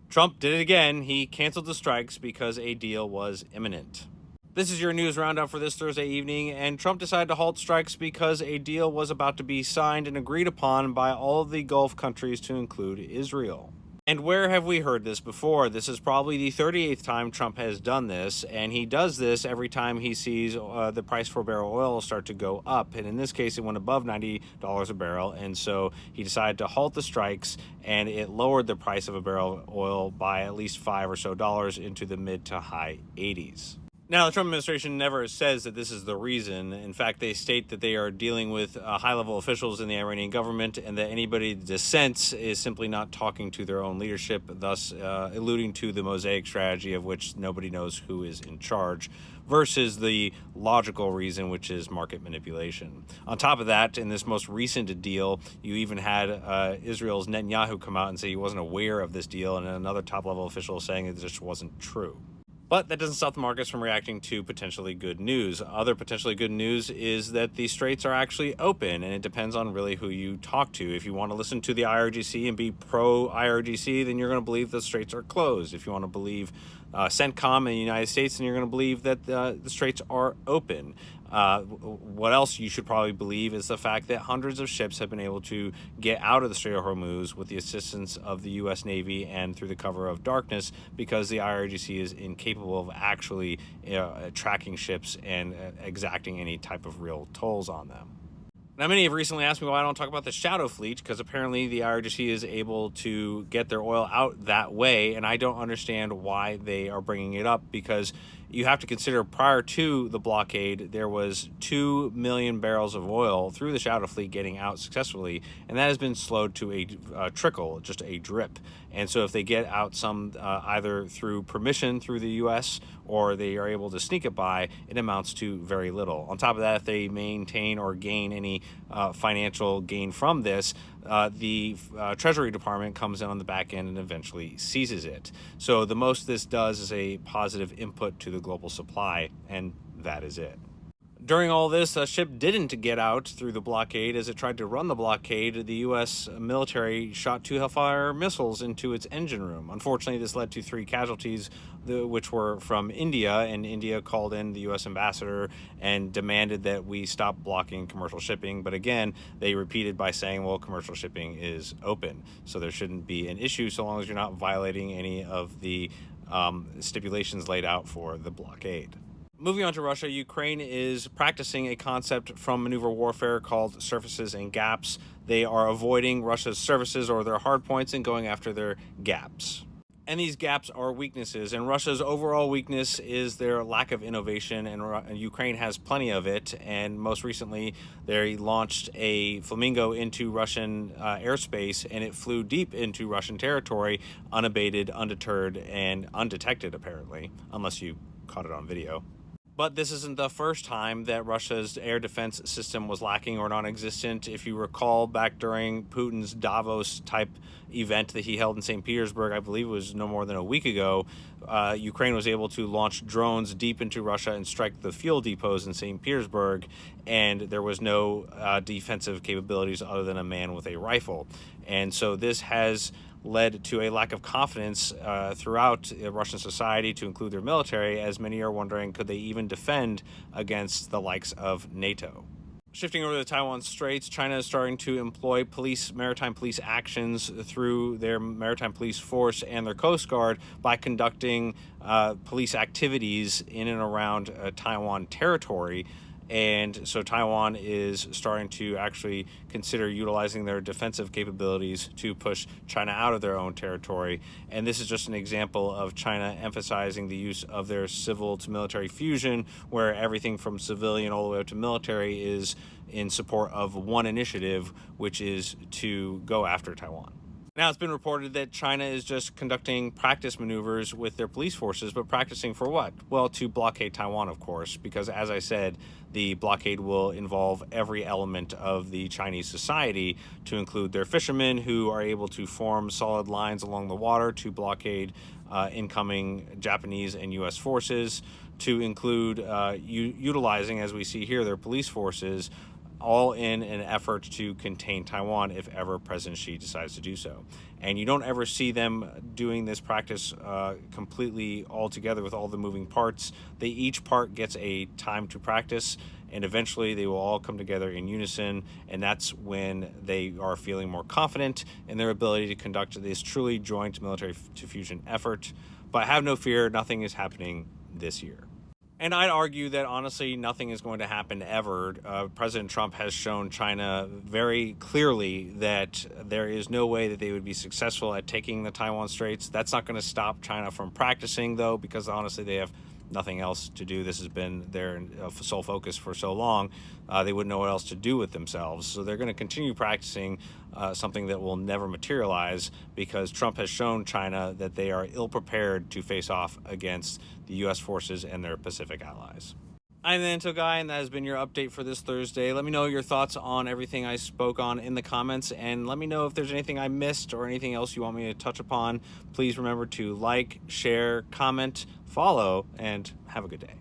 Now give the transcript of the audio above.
Trump did it again. He canceled the strikes because a deal was imminent. This is your news roundup for this Thursday evening, and Trump decided to halt strikes because a deal was about to be signed and agreed upon by all of the Gulf countries to include Israel. And where have we heard this before? This is probably the 38th time Trump has done this, and he does this every time he sees the price for a barrel of oil start to go up. And in this case, it went above $90 a barrel, and so he decided to halt the strikes, and it lowered the price of a barrel of oil by at least $5 or so into the mid to high 80s. Now, the Trump administration never says that this is the reason. In fact, they state that they are dealing with high-level officials in the Iranian government and that anybody that dissents is simply not talking to their own leadership, thus alluding to the mosaic strategy of which nobody knows who is in charge, versus the logical reason, which is market manipulation. On top of that, in this most recent deal, you even had Israel's Netanyahu come out and say he wasn't aware of this deal, and another top-level official saying it just wasn't true. But that doesn't stop the markets from reacting to potentially good news. Other potentially good news is that the straits are actually open, and it depends on really who you talk to. If you want to listen to the IRGC and be pro-IRGC, then you're going to believe the straits are closed. If you want to believe CENTCOM in the United States, then you're going to believe that the straits are open. What else you should probably believe is the fact that hundreds of ships have been able to get out of the Strait of Hormuz with the assistance of the U.S. Navy and through the cover of darkness, because the IRGC is incapable of actually tracking ships and exacting any type of real tolls on them. Now, many have recently asked me why I don't talk about the shadow fleet, because apparently the IRGC is able to get their oil out that way, and I don't understand why they are bringing it up, because you have to consider prior to the blockade, there was 2 million barrels of oil through the shadow fleet getting out successfully, and that has been slowed to a trickle, just a drip. And so if they get out some either through permission through the U.S. or they are able to sneak it by, it amounts to very little. On top of that, if they maintain or gain any financial gain from this, the Treasury Department comes in on the back end and eventually seizes it. So the most this does is a positive input to the global supply, and that is it. During all this, a ship didn't get out through the blockade. As it tried to run the blockade, the U.S. military shot 2 Hellfire missiles into its engine room. Unfortunately, this led to 3 casualties, which were from India, and India called in the U.S. ambassador and demanded that we stop blocking commercial shipping. But again, they repeated by saying, well, commercial shipping is open, so there shouldn't be an issue so long as you're not violating any of the stipulations laid out for the blockade. Moving on to Russia, Ukraine is practicing a concept from maneuver warfare called surfaces and gaps. They are avoiding Russia's surfaces or their hard points and going after their gaps. And these gaps are weaknesses, and Russia's overall weakness is their lack of innovation, and Ukraine has plenty of it. And most recently, they launched a Flamingo into Russian airspace, and it flew deep into Russian territory, unabated, undeterred, and undetected, apparently, unless you caught it on video. But this isn't the first time that Russia's air defense system was lacking or non-existent. If you recall, back during Putin's Davos-type event that he held in St. Petersburg, I believe it was no more than a week ago, Ukraine was able to launch drones deep into Russia and strike the fuel depots in St. Petersburg, and there was no defensive capabilities other than a man with a rifle. And so this has led to a lack of confidence throughout Russian society, to include their military, as many are wondering, could they even defend against the likes of NATO? Shifting over to the Taiwan Straits, China is starting to employ maritime police actions through their maritime police force and their Coast Guard by conducting police activities in and around Taiwan territory. And so Taiwan is starting to actually consider utilizing their defensive capabilities to push China out of their own territory. And this is just an example of China emphasizing the use of their civil to military fusion, where everything from civilian all the way up to military is in support of one initiative, which is to go after Taiwan. Now, it's been reported that China is just conducting practice maneuvers with their police forces, but practicing for what? Well, to blockade Taiwan, of course, because as I said, the blockade will involve every element of the Chinese society, to include their fishermen, who are able to form solid lines along the water to blockade incoming Japanese and U.S. forces, to include utilizing, as we see here, their police forces all in an effort to contain Taiwan if ever President Xi decides to do so. And you don't ever see them doing this practice completely all together with all the moving parts. Each part gets a time to practice, and eventually they will all come together in unison, and that's when they are feeling more confident in their ability to conduct this truly joint military to fusion effort. But have no fear, nothing is happening this year. And I'd argue that, honestly, nothing is going to happen ever. President Trump has shown China very clearly that there is no way that they would be successful at taking the Taiwan Straits. That's not going to stop China from practicing, though, because, honestly, they have nothing else to do. This has been their sole focus for so long. They wouldn't know what else to do with themselves. So they're going to continue practicing something that will never materialize, because Trump has shown China that they are ill-prepared to face off against the U.S. forces and their Pacific allies. I'm the Intel Guy, and that has been your update for this Thursday. Let me know your thoughts on everything I spoke on in the comments, and let me know if there's anything I missed or anything else you want me to touch upon. Please remember to like, share, comment, follow, and have a good day.